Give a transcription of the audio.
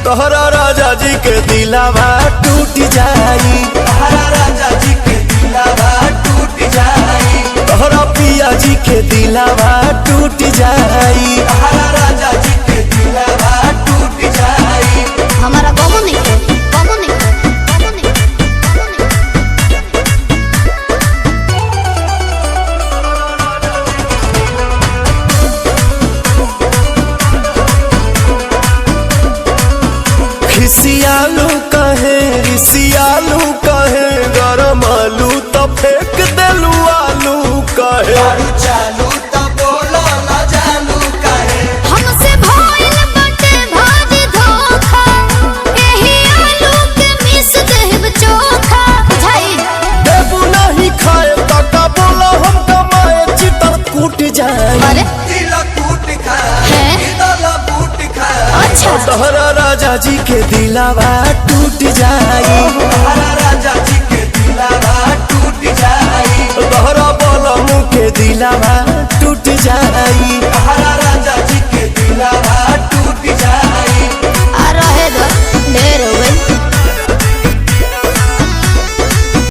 तोहरा राजा जी के दिलावा टूट जाई, तोहरा राजा जी के दिलावा टूट जाई, तोहरा पिया जी के दिलावा टूट जाई, तोहरा राजा जी के दिलावा टूट जाई। हमारा कमो नहीं है, कमो नहीं है, कमो नहीं है, कमो नहीं है। खिसियालू कहे रिसियालू कहे, गरम आलू तो फेंक देलू आलू कहे, दारू चालू तो बोलो ना जानू कहे, हमसे भइल बाटे भारी धोखा, एही आलू के मिस देब चोखा बुझाई। देबू नहीं खाए तका बोलो हम कमाए चितर कूट जाए। अरे दिल कूट खा है? दिल कूट खा। अच्छा तोहरा राजा जी के दिलावा टूट जाई, तोहरा राजा जी के दिलावा टूट जाई, तोहरा बोलमू के दिलावा टूट जाई।